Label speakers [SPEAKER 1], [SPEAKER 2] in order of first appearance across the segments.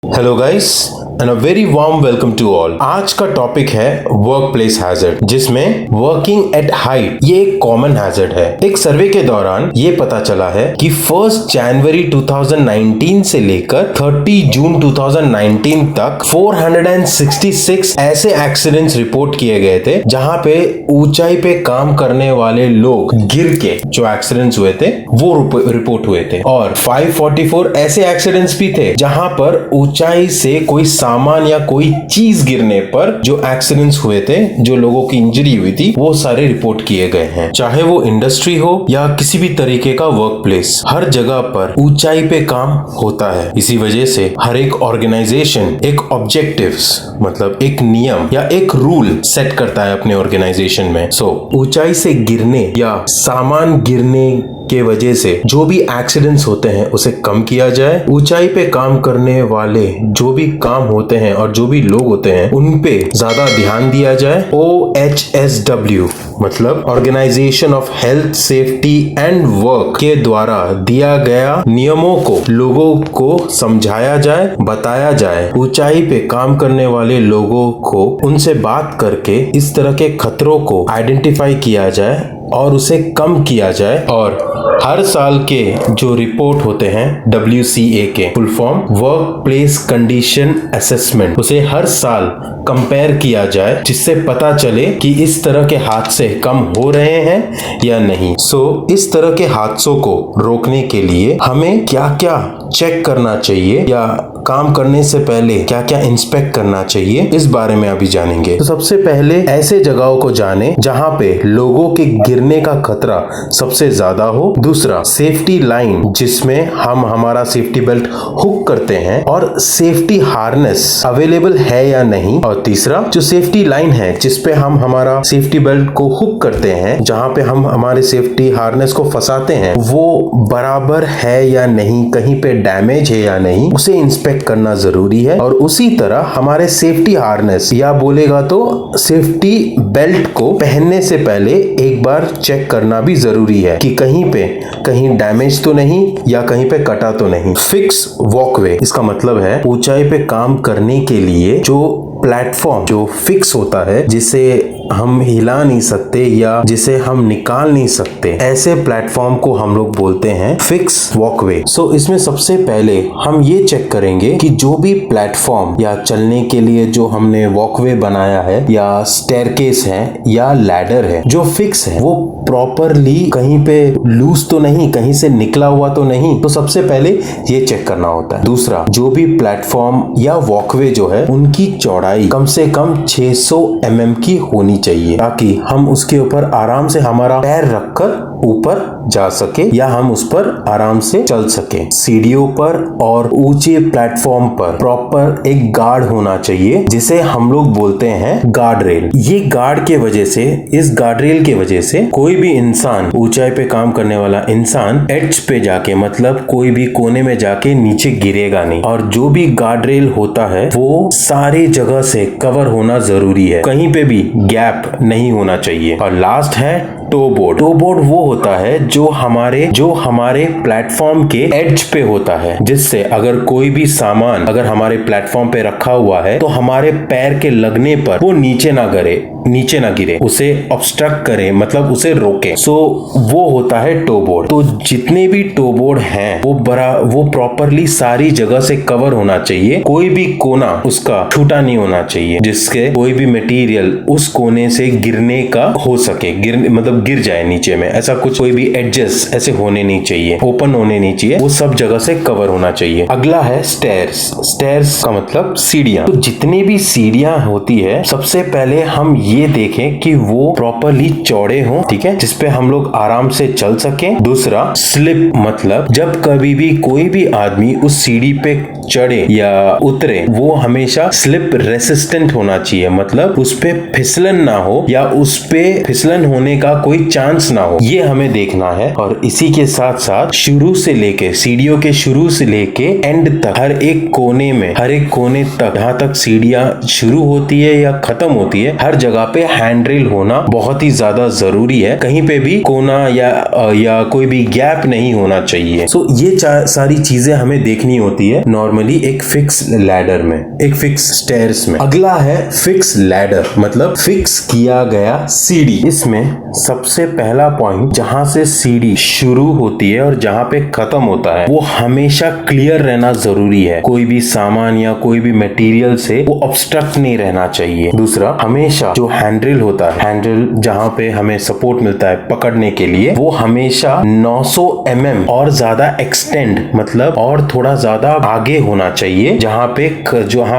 [SPEAKER 1] Hello guys and a very warm welcome to all. आज का topic है work place hazard, जिसमें working at height ये एक कॉमन हैजर्ड है। एक सर्वे के दौरान ये पता चला है कि 1 जनवरी 2019 से लेकर 30 जून 2019 तक 466 ऐसे एक्सीडेंट्स रिपोर्ट किए गए थे जहां पे ऊंचाई पे काम करने वाले लोग गिर के जो एक्सीडेंट्स हुए थे वो रिपोर्ट हुए थे, और 544 ऐसे एक्सीडेंट्स भी थे जहां पर ऊंचाई से कोई सामान या कोई चीज गिरने पर जो एक्सीडेंट्स हुए थे, जो लोगों की इंजरी हुई थी, वो सारे रिपोर्ट किए गए हैं। चाहे वो इंडस्ट्री हो या किसी भी तरीके का वर्क प्लेस, हर जगह पर ऊंचाई पे काम होता है। इसी वजह से हर एक ऑर्गेनाइजेशन एक ऑब्जेक्टिव्स मतलब एक नियम या एक रूल सेट करता है अपने ऑर्गेनाइजेशन में। ऊंचाई से गिरने या सामान गिरने के वजह से जो भी एक्सीडेंट्स होते हैं उसे कम किया जाए। ऊंचाई पे काम करने वाले जो भी काम होते हैं और जो भी लोग होते हैं उन पे ज्यादा ध्यान दिया जाए। OHSW मतलब organisation of health safety and work के द्वारा दिया गया नियमों को लोगों को समझाया जाए, बताया जाए। ऊंचाई पे काम करने वाले लोगों को उनसे बात करके इस तरह के खतरों को आइडेंटिफाई किया जाए और उसे कम किया जाए। और हर साल के जो रिपोर्ट होते हैं WCA के full form work place condition assessment, उसे हर साल कंपेयर किया जाए, जिससे पता चले कि इस तरह के हादसे कम हो रहे हैं या नहीं। इस तरह के हादसों को रोकने के लिए हमें क्या क्या चेक करना चाहिए या काम करने से पहले क्या क्या इंस्पेक्ट करना चाहिए, इस बारे में अभी जानेंगे। तो सबसे पहले ऐसे जगहों को जाने जहां पे लोगों के गिरने का खतरा सबसे ज्यादा हो। दूसरा, सेफ्टी लाइन जिसमें हम हमारा सेफ्टी बेल्ट हुक करते हैं और सेफ्टी हार्नेस अवेलेबल है या नहीं। और तीसरा, जो सेफ्टी लाइन है जिसपे हम हमारा सेफ्टी बेल्ट को हुक करते हैं, जहां पे हम हमारे सेफ्टी हार्नेस को फंसाते हैं, वो बराबर है या नहीं, कहीं पे डैमेज है या नहीं, उसे इंस्पेक्ट करना जरूरी है। और उसी तरह हमारे सेफ्टी हार्नेस या बोलेगा तो सेफ्टी बेल्ट को पहनने से पहले एक बार चेक करना भी जरूरी है कि कहीं डैमेज तो नहीं या कहीं पे कटा तो नहीं। फिक्स वॉकवे, इसका मतलब है ऊंचाई पे काम करने के लिए जो प्लेटफॉर्म जो फिक्स होता है, जिसे हम हिला नहीं सकते या जिसे हम निकाल नहीं सकते, ऐसे प्लेटफॉर्म को हम लोग बोलते हैं फिक्स वॉकवे। इसमें सबसे पहले हम ये चेक करेंगे कि जो भी प्लेटफॉर्म या चलने के लिए जो हमने वॉकवे बनाया है या स्टेयरकेस है या लैडर है जो फिक्स है, वो प्रॉपरली कहीं पे लूज तो नहीं, कहीं से निकला हुआ तो नहीं। तो सबसे पहले ये चेक करना होता है। दूसरा, जो भी प्लेटफॉर्म या वॉकवे जो है उनकी चौड़ाई कम से कम 600 mm की होनी चाहिए, ताकि हम उसके ऊपर आराम से हमारा पैर रखकर ऊपर जा सके या हम उस पर आराम से चल सके। सीढ़ियों पर और ऊंचे प्लेटफॉर्म पर प्रॉपर एक गार्ड होना चाहिए, जिसे हम लोग बोलते हैं गार्ड रेल। ये गार्ड के वजह से, इस गार्ड रेल के वजह से कोई भी इंसान, ऊंचाई पे काम करने वाला इंसान एड्ज पे जाके मतलब कोई भी कोने में जाके नीचे गिरेगा नहीं। और जो भी गार्ड रेल होता है वो सारे जगह से कवर होना जरूरी है, कहीं पे भी गैप नहीं होना चाहिए। और लास्ट है टो बोर्ड। टो बोर्ड वो होता है जो हमारे प्लेटफॉर्म के एड्ज पे होता है, जिससे अगर कोई भी सामान अगर हमारे प्लेटफॉर्म पे रखा हुआ है तो हमारे पैर के लगने पर वो नीचे ना गिरे, उसे ऑब्स्ट्रक्ट करे, मतलब उसे रोके। वो होता है टो बोर्ड। तो जितने भी टो बोर्ड हैं वो प्रॉपरली सारी जगह से कवर होना चाहिए, कोई भी कोना उसका छूटा नहीं होना चाहिए, जिसके कोई भी मटेरियल उस कोने से गिरने का हो सके, मतलब गिर जाए नीचे में। ऐसा कुछ कोई भी एडजस्ट ऐसे होने नहीं चाहिए, ओपन होने नहीं चाहिए, वो सब जगह से कवर होना चाहिए। अगला है स्टेयर्स। स्टेयर्स का मतलब सीढ़ियां। तो जितनी भी सीढ़ियां होती है, सबसे पहले हम ये देखें कि वो प्रॉपरली चौड़े हों, ठीक है, जिसपे हम लोग आराम से चल सकें। दूसरा, स्लिप मतलब जब कभी भी कोई भी आदमी उस सीढ़ी पे चढ़े या उतरे, वो हमेशा स्लिप रेसिस्टेंट होना चाहिए, मतलब उस पे फिसलन ना हो या उस पे फिसलन होने का कोई चांस ना हो, ये हमें देखना है। और इसी के साथ साथ शुरू से लेके सीढ़ियों के शुरू से लेके एंड तक हर एक कोने तक, जहां तक सीढ़ियां शुरू होती है या खत्म होती है, हर जगह पे हैंडरेल होना बहुत ही ज्यादा जरूरी है। कहीं पे भी कोना या कोई भी गैप नहीं होना चाहिए। सो ये सारी चीजें हमें देखनी होती है नॉर्मली एक फिक्स लैडर में, एक फिक्स स्टेयर्स में। अगला है फिक्स लैडर, मतलब फिक्स किया गया सीढ़ी। इसमें सबसे पहला पॉइंट, जहां से सीढ़ी शुरू होती है और जहां पे खत्म होता है, वो हमेशा क्लियर रहना जरूरी है। कोई भी सामान या कोई भी मटेरियल से वो ऑब्स्ट्रक्ट नहीं रहना चाहिए। दूसरा, हमेशा जो हैंडल होता है, हैंडल जहां पे हमें सपोर्ट मिलता है पकड़ने के लिए, वो हमेशा 900 mm और ज्यादा एक्सटेंड, मतलब और थोड़ा ज्यादा आगे होना चाहिए। जहां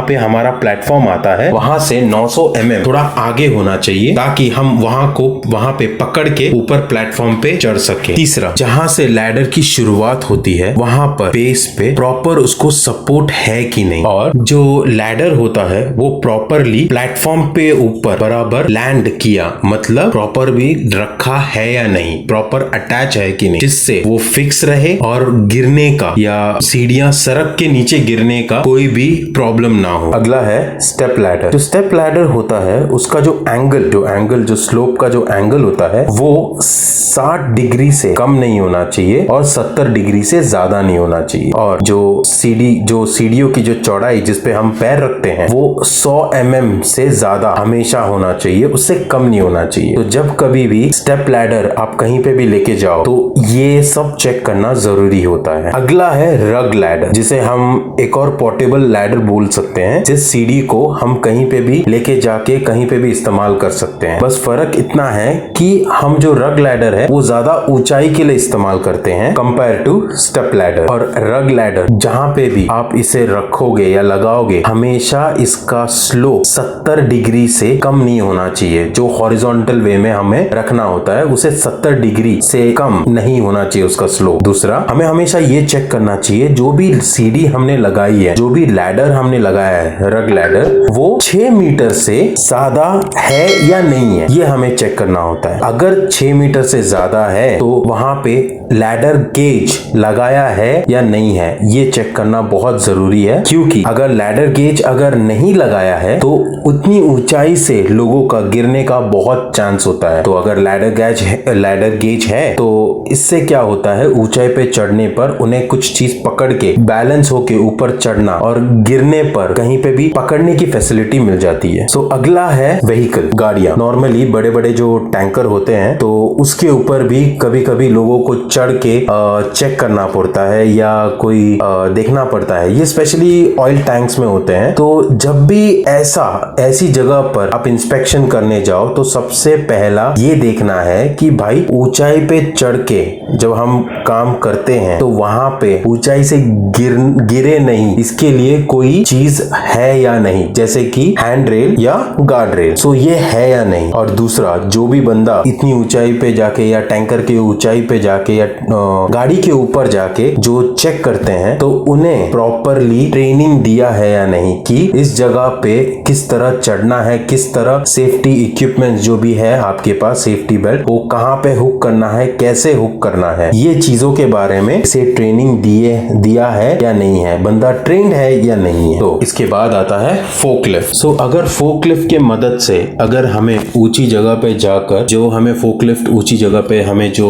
[SPEAKER 1] पे हमारा प्लेटफॉर्म आता है वहां से 900 mm थोड़ा आगे होना चाहिए, ताकि हम वहां पे पकड़ के ऊपर प्लेटफॉर्म पे चढ़ सके। तीसरा, जहां से लैडर की शुरुआत होती है वहां पर बेस पे प्रॉपर उसको सपोर्ट है कि नहीं, और जो लैडर होता है वो प्रॉपरली प्लेटफॉर्म पे ऊपर बराबर लैंड किया, मतलब प्रॉपर भी रखा है या नहीं, प्रॉपर अटैच है कि नहीं, जिससे वो फिक्स रहे और गिरने का या सीढ़ियां सड़क के नीचे गिरने का कोई भी प्रॉब्लम ना हो। अगला है स्टेप लैडर। जो स्टेप लैडर होता है उसका जो स्लोप का जो एंगल होता है वो 60 डिग्री से कम नहीं होना चाहिए और 70 डिग्री से ज्यादा नहीं होना चाहिए। और जो सीढ़ियों की जो चौड़ाई जिसपे हम पैर रखते हैं वो 100 mm से ज्यादा हमेशा होना चाहिए, उससे कम नहीं होना चाहिए। तो जब कभी भी स्टेप लैडर आप कहीं पे भी लेके जाओ तो ये सब चेक करना जरूरी होता है। अगला है रग लैडर, जिसे हम एक और पोर्टेबल लैडर बोल सकते हैं, जिस सीढ़ी को हम कहीं पे भी लेके जाके कहीं पे भी इस्तेमाल कर सकते हैं। बस फर्क इतना है कि हम जो रग लैडर है वो ज्यादा ऊंचाई के लिए इस्तेमाल करते हैं कंपेयर टू स्टेप लैडर। और रग लैडर जहां पे भी आप इसे रखोगे या लगाओगे, हमेशा इसका स्लोप 70 डिग्री से कम नहीं होना चाहिए। जो हॉरिजॉन्टल वे में हमें रखना होता है उसे 70 डिग्री से कम नहीं होना चाहिए उसका स्लोप। दूसरा, हमें हमेशा ये चेक करना चाहिए जो भी सीढ़ी हमने लगाई है, जो भी लैडर हमने लगाया है रग लैडर, वो 6 मीटर से ज्यादा है या नहीं है, ये हमें चेक करना होता है। अगर 6 मीटर से ज्यादा है तो वहां पे लैडर गेज लगाया है या नहीं है, ये चेक करना बहुत जरूरी है। क्योंकि अगर लैडर गेज अगर नहीं लगाया है तो उतनी ऊंचाई से लोगों का गिरने का बहुत चांस होता है। तो अगर लैडर गेज है तो इससे क्या होता है, ऊंचाई पे चढ़ने पर उन्हें कुछ चीज पकड़ के बैलेंस होके ऊपर चढ़ना और गिरने पर कहीं पे भी पकड़ने की फैसिलिटी मिल जाती है। सो अगला है व्हीकल, गाड़ियां। नॉर्मली बड़े बड़े जो टैंकर होते हैं तो उसके ऊपर भी कभी कभी लोगों को चढ़ के चेक करना पड़ता है या कोई देखना पड़ता है। ये स्पेशली ऑयल टैंक्स में होते हैं। तो जब भी ऐसी जगह पर आप इंस्पेक्शन करने जाओ तो सबसे पहला ये देखना है कि भाई ऊंचाई पे चढ़ के जब हम काम करते हैं तो वहां पे ऊंचाई से गिरे नहीं, इसके लिए कोई चीज है या नहीं, जैसे कि हैंड रेल या गार्ड रेल। सो ये है या नहीं। और दूसरा, जो भी बंदा इतनी ऊंचाई पे जाके या टैंकर की ऊंचाई पे जाके या गाड़ी के ऊपर जाके जो चेक करते हैं तो उन्हें प्रॉपरली ट्रेनिंग दिया है या नहीं कि इस जगह पे किस तरह चढ़ना है, किस तरह सेफ्टी इक्विपमेंट जो भी है आपके पास, सेफ्टी बेल्ट वो कहाँ पे हुक करना है, कैसे हुक करना है, ये चीजों के बारे में इसे ट्रेनिंग दिया है या नहीं है, बंदा ट्रेंड है या नहीं है। तो इसके बाद आता है फोकलिफ्ट। सो अगर फोकलिफ्ट के मदद से अगर हमें ऊंची जगह पे जाकर जो हमें फोकलिफ्ट ऊंची जगह पे हमें जो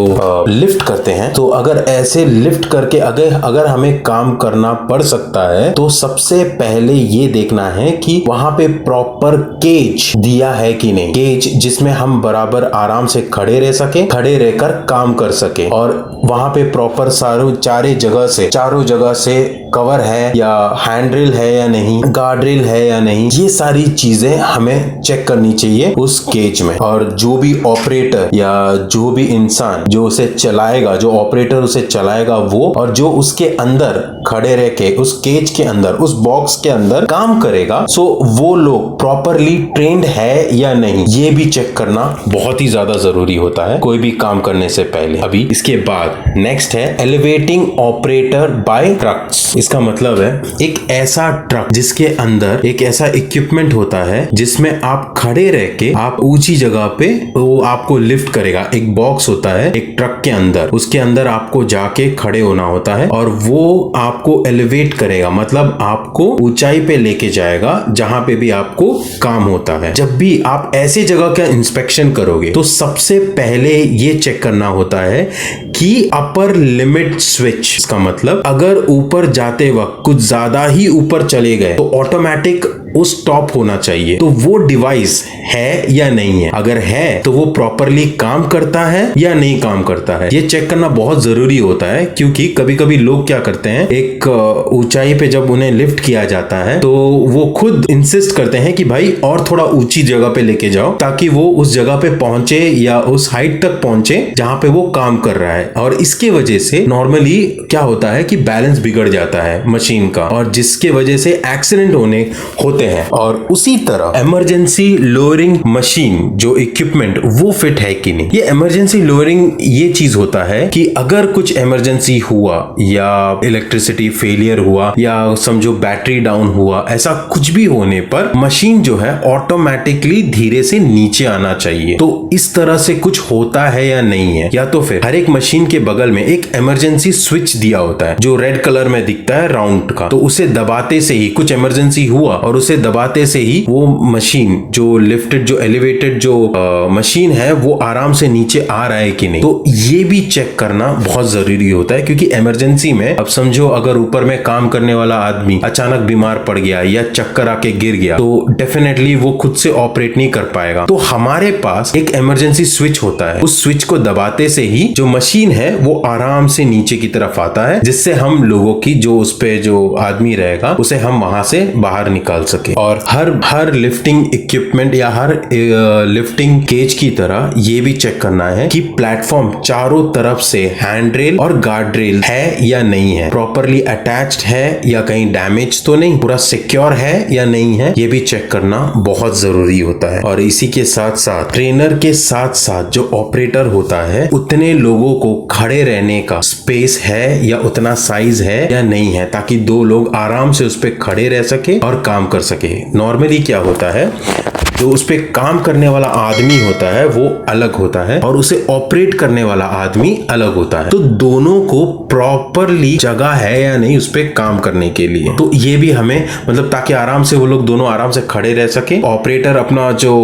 [SPEAKER 1] लिफ्ट करते हैं, तो अगर ऐसे लिफ्ट करके अगर हमें काम करना पड़ सकता है तो सबसे पहले ये देखना है कि वहां पे प्रॉपर केज दिया है कि नहीं, केज जिसमें हम बराबर आराम से खड़े रह सके, खड़े रहकर काम कर सके, और वहां पे प्रॉपर चारों जगह से कवर है या हैंडरेल है या नहीं, गार्ड रेल है या नहीं, ये सारी चीजें हमें चेक करनी चाहिए उस केज में। और जो भी ऑपरेटर या जो भी इंसान जो उसे चलाएगा, जो ऑपरेटर उसे चलाएगा वो, और जो उसके अंदर खड़े रह के उस केज के अंदर, उस बॉक्स के अंदर काम करेगा, सो वो लोग प्रॉपरली ट्रेंड है या नहीं, ये भी चेक करना बहुत ही ज्यादा जरूरी होता है कोई भी काम करने से पहले। अभी इसके बाद नेक्स्ट है एलिवेटिंग ऑपरेटर बाय ट्रक्स। इसका मतलब है एक ऐसा ट्रक जिसके अंदर एक ऐसा इक्विपमेंट होता है जिसमें आप खड़े रह के आप ऊंची जगह पे वो आपको लिफ्ट करेगा। एक बॉक्स होता है एक ट्रक के अंदर, उसके अंदर आपको जाके खड़े होना होता है और वो आप आपको एलिवेट करेगा, मतलब आपको ऊंचाई पे लेके जाएगा जहां पे भी आपको काम होता है। जब भी आप ऐसी जगह का इंस्पेक्शन करोगे तो सबसे पहले ये चेक करना होता है कि अपर लिमिट स्विच, इसका मतलब अगर ऊपर जाते वक्त कुछ ज्यादा ही ऊपर चले गए तो ऑटोमेटिक वो स्टॉप होना चाहिए। तो वो डिवाइस है या नहीं है, अगर है तो वो प्रॉपरली काम करता है या नहीं काम करता है, ये चेक करना बहुत जरूरी होता है। क्योंकि कभी कभी लोग क्या करते हैं, एक ऊंचाई पे जब उन्हें लिफ्ट किया जाता है तो वो खुद इंसिस्ट करते हैं कि भाई और थोड़ा ऊंची जगह पे लेके जाओ, ताकि वो उस जगह पे पहुंचे या उस हाइट तक पहुंचे जहां पे वो काम कर रहा है। और इसके वजह से नॉर्मली क्या होता है कि बैलेंस बिगड़ जाता है मशीन का, और जिसके वजह से एक्सीडेंट होते हैं। और उसी तरह इमरजेंसी लोअरिंग मशीन जो इक्विपमेंट वो फिट है कि नहीं। ये इमरजेंसी लोअरिंग ये चीज होता है कि अगर कुछ इमरजेंसी हुआ या इलेक्ट्रिसिटी फेलियर हुआ या समझो बैटरी डाउन हुआ, ऐसा कुछ भी होने पर मशीन जो है ऑटोमेटिकली धीरे से नीचे आना चाहिए। तो इस तरह से कुछ होता है या नहीं है, या तो फिर हर एक मशीन के बगल में एक इमरजेंसी स्विच दिया होता है जो रेड कलर में दिखता है राउंड का, तो उसे दबाते से ही कुछ इमरजेंसी हुआ और उसे दबाते से ही वो मशीन जो लिफ्टेड जो एलिवेटेड जो मशीन है वो आराम से नीचे आ रहा है कि नहीं। तो ये भी चेक करना बहुत जरूरी होता है, क्योंकि इमरजेंसी में अब समझो अगर ऊपर में काम करने वाला आदमी अचानक बीमार पड़ गया या चक्कर आके गिर गया तो डेफिनेटली वो खुद से ऑपरेट नहीं कर पाएगा। तो हमारे पास एक इमरजेंसी स्विच होता है, उस स्विच को दबाते से ही जो मशीन है वो आराम से नीचे की तरफ आता है, जिससे हम लोगों की जो उस पे जो आदमी रहेगा उसे हम वहां से बाहर निकाल सके। और हर लिफ्टिंग इक्विपमेंट या हर लिफ्टिंग केज की तरह ये भी चेक करना है कि प्लेटफॉर्म चारों तरफ से हैंड रेल और गार्ड रेल है या नहीं है, प्रॉपरली अटैच्ड है या कहीं डैमेज तो नहीं, पूरा सिक्योर है या नहीं है, ये भी चेक करना बहुत जरूरी होता है। और इसी के साथ साथ ट्रेनर के साथ साथ जो ऑपरेटर होता है उतने लोगों को खड़े रहने का स्पेस है या उतना साइज है या नहीं है, ताकि दो लोग आराम से उस पे खड़े रह सके और काम कर सके। नॉर्मली क्या होता है, जो उस पे काम करने वाला आदमी होता है वो अलग होता है और उसे ऑपरेट करने वाला आदमी अलग होता है। तो दोनों को प्रॉपरली जगह है या नहीं उस पे काम करने के लिए, तो ये भी हमें मतलब ताकि आराम से वो लोग दोनों आराम से खड़े रह सके। ऑपरेटर अपना जो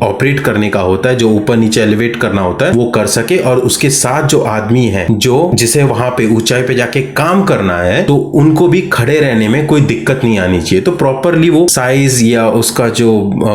[SPEAKER 1] ऑपरेट करने का होता है, जो ऊपर नीचे एलिवेट करना होता है वो कर सके, और उसके साथ जो आदमी है जो जिसे वहां पे ऊंचाई पे जाके काम करना है तो उनको भी खड़े रहने में कोई दिक्कत नहीं आनी चाहिए। तो प्रॉपरली वो साइज या उसका जो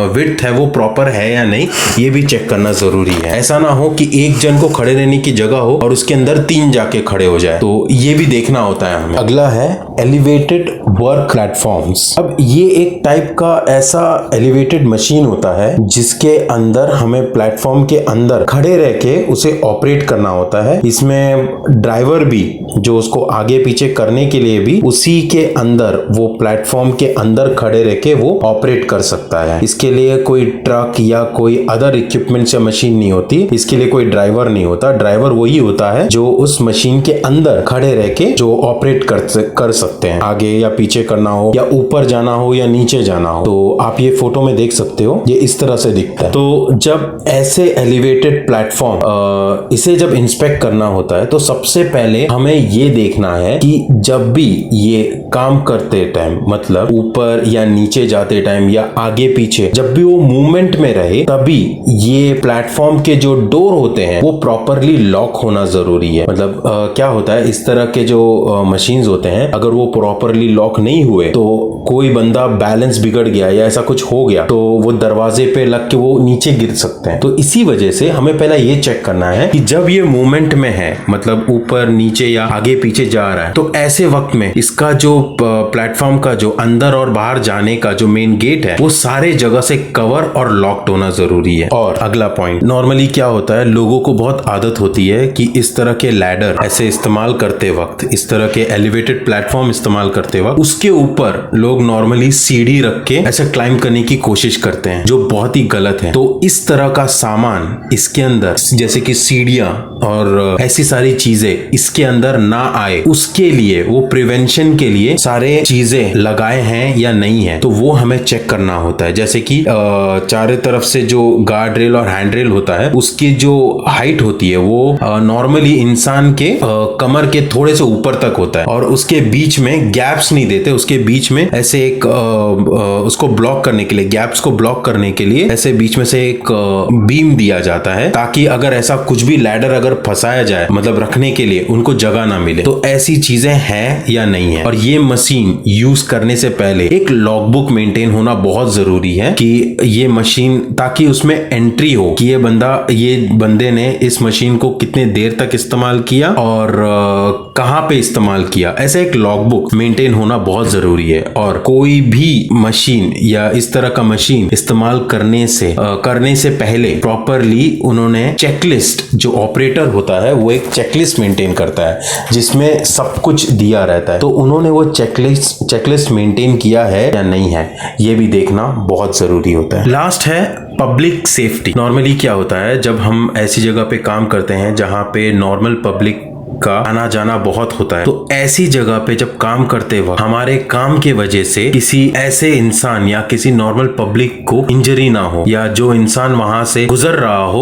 [SPEAKER 1] विड्थ है वो प्रॉपर है या नहीं, ये भी चेक करना जरूरी है। ऐसा ना हो कि एक जन को खड़े रहने की जगह हो और उसके अंदर 3 जाके खड़े हो जाए, तो ये भी देखना होता है हमें। अगला है एलिवेटेड वर्क प्लेटफॉर्म्स। अब ये एक टाइप का ऐसा एलिवेटेड मशीन होता है जिसके अंदर हमें प्लेटफॉर्म के अंदर खड़े रह के उसे ऑपरेट करना होता है। इसमें ड्राइवर भी जो उसको आगे पीछे करने के लिए भी उसी के अंदर वो प्लेटफॉर्म के अंदर खड़े रह के वो ऑपरेट कर सकता है। इसके लिए कोई ट्रक या कोई अदर इक्विपमेंट या मशीन नहीं होती, इसके लिए कोई ड्राइवर नहीं होता। ड्राइवर वही होता है जो उस मशीन के अंदर खड़े रह के जो ऑपरेट कर सकते हैं, आगे या पीछे करना हो या ऊपर जाना हो या नीचे जाना हो। तो आप ये फोटो में देख सकते हो, ये इस तरह से दिखता है। तो जब ऐसे एलिवेटेड प्लेटफॉर्म इसे जब इंस्पेक्ट करना होता है तो सबसे पहले हमें ये देखना है कि जब भी ये काम करते टाइम, मतलब ऊपर या नीचे जाते टाइम या आगे पीछे, जब भी वो मूवमेंट में रहे तभी ये प्लेटफॉर्म के जो डोर होते हैं वो प्रॉपरली लॉक होना जरूरी है। मतलब क्या होता है, इस तरह के जो मशीन्स होते हैं अगर वो प्रॉपरली लॉक नहीं हुए तो कोई बंदा बैलेंस बिगड़ गया या ऐसा कुछ हो गया तो वो दरवाजे पे लग के वो नीचे गिर सकते हैं। तो इसी वजह से हमें पहले ये चेक करना है कि जब ये मूवमेंट में है, मतलब ऊपर नीचे या आगे पीछे जा रहा है, तो ऐसे वक्त में इसका जो प्लेटफॉर्म का जो अंदर और बाहर जाने का जो मेन गेट है वो सारे जगह से कवर और लॉक्ड होना जरूरी है। और अगला पॉइंट, नॉर्मली क्या होता है, लोगों को बहुत आदत होती है कि इस तरह के लैडर ऐसे इस्तेमाल करते वक्त, इस तरह के एलिवेटेड प्लेटफॉर्म इस्तेमाल करते वक्त उसके ऊपर लोग नॉर्मली सीढ़ी रख के ऐसे क्लाइंब करने की कोशिश करते हैं, जो बहुत ही गलत है। तो इस तरह का सामान इसके अंदर जैसे कि सीढ़ियां और ऐसी सारी चीजें इसके अंदर ना आए, उसके लिए वो प्रिवेंशन के लिए सारे चीजें लगाए हैं या नहीं है, तो वो हमें चेक करना होता है। जैसे कि चारों तरफ से जो गार्ड रेल और हैंड रेल होता है उसकी जो हाइट होती है वो नॉर्मली इंसान के कमर के थोड़े से ऊपर तक होता है और उसके बीच में गैप्स नहीं देते, उसके बीच में ऐसे एक उसको ब्लॉक करने के लिए, गैप्स को ब्लॉक करने के लिए ऐसे बीच में से एक बीम दिया जाता है, ताकि अगर ऐसा कुछ भी लैडर अगर फंसाया जाए, मतलब रखने के लिए उनको जगह ना मिले। तो ऐसी चीजें हैं या नहीं है। और ये मशीन यूज करने से पहले एक लॉगबुक मेंटेन होना बहुत जरूरी है कि ये मशीन, ताकि उसमें एंट्री हो कि ये बंदे ने इस मशीन को कितने देर तक इस्तेमाल किया और कहां पे इस्तेमाल किया। ऐसे एक लॉगबुक मेंटेन होना बहुत जरूरी है। और कोई भी मशीन या इस तरह का मशीन इस्तेमाल करने से पहले प्रॉपरली उन्होंने चेकलिस्ट, जो ऑपरेटर होता है वो एक चेकलिस्ट मेंटेन करता है जिसमें सब कुछ दिया रहता है, तो उन्होंने वो चेकलिस्ट मेंटेन किया है या नहीं है, ये भी देखना बहुत जरूरी होता है। लास्ट है पब्लिक सेफ्टी। नॉर्मली क्या होता है, जब हम ऐसी जगह पे काम करते हैं जहां पे नॉर्मल पब्लिक का आना जाना बहुत होता है, तो ऐसी जगह पे जब काम करते वक्त हमारे काम के वजह से किसी ऐसे इंसान या किसी नॉर्मल पब्लिक को इंजरी ना हो, या जो इंसान वहां से गुजर रहा हो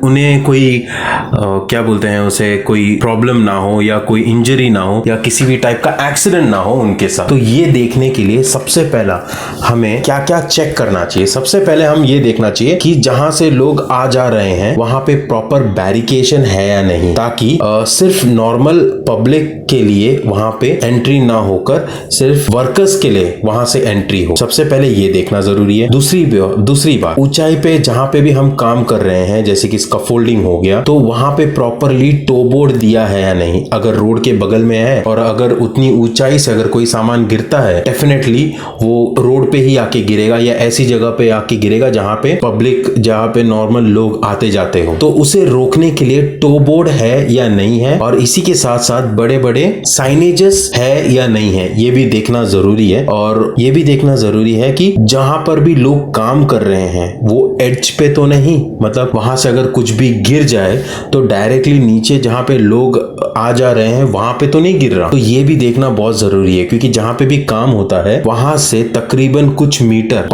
[SPEAKER 1] उन्हें कोई क्या बोलते हैं उसे, कोई प्रॉब्लम ना हो या कोई इंजरी ना हो या किसी भी टाइप का एक्सीडेंट ना हो उनके साथ। तो ये देखने के लिए सबसे पहला हमें क्या क्या चेक करना चाहिए। सबसे पहले हम ये देखना चाहिए कि जहां से लोग आ जा रहे हैं वहां पे प्रॉपर बैरिकेशन है या नहीं, ताकि सिर्फ नॉर्मल पब्लिक के लिए वहां पे एंट्री ना होकर सिर्फ वर्कर्स के लिए वहां से एंट्री हो। सबसे पहले ये देखना जरूरी है। दूसरी बात, ऊंचाई पे जहां पे भी हम काम कर रहे हैं, जैसे कि स्कैफोल्डिंग हो गया, तो वहां पे प्रॉपरली टो बोर्ड दिया है या नहीं। अगर रोड के बगल में है और अगर उतनी ऊंचाई से अगर कोई सामान गिरता है, डेफिनेटली वो रोड पे ही आके गिरेगा या ऐसी जगह पे आके गिरेगा जहां पे पब्लिक, जहां पे नॉर्मल लोग आते जाते हो। तो उसे रोकने के लिए टो बोर्ड है या नहीं है, और इसी के साथ साथ बड़े बड़े साइनेजेस है या नहीं है, ये भी देखना जरूरी है। और ये भी देखना जरूरी है कि जहां पर भी लोग काम कर रहे हैं वो एड्ज पे तो नहीं, मतलब वहां से अगर कुछ भी गिर जाए तो डायरेक्टली नीचे जहां पे लोग आ जा रहे हैं वहां पे तो नहीं गिर रहा। तो ये भी देखना बहुत जरूरी है, क्योंकि जहां पे भी काम होता है वहां से तकरीबन कुछ मीटर,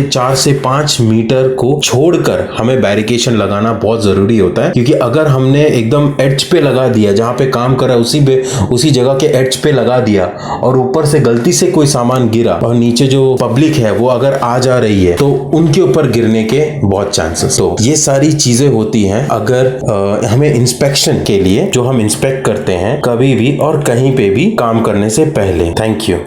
[SPEAKER 1] 4 से 5 मीटर को छोड़कर हमें बैरिकेशन लगाना बहुत जरूरी होता है। क्योंकि अगर हमने एकदम एड्ज पे लगा दिया, जहां पे काम कर रहा है उसी जगह के एड्ज पे लगा दिया, और ऊपर से गलती से कोई सामान गिरा और नीचे जो पब्लिक है वो अगर आ जा रही है तो उनके ऊपर गिरने के बहुत चांसेस। तो ये सारी चीजें होती हैं अगर हमें इंस्पेक्शन के लिए, जो हम इंस्पेक्ट करते हैं कभी भी और कहीं पे भी काम करने से पहले। Thank you.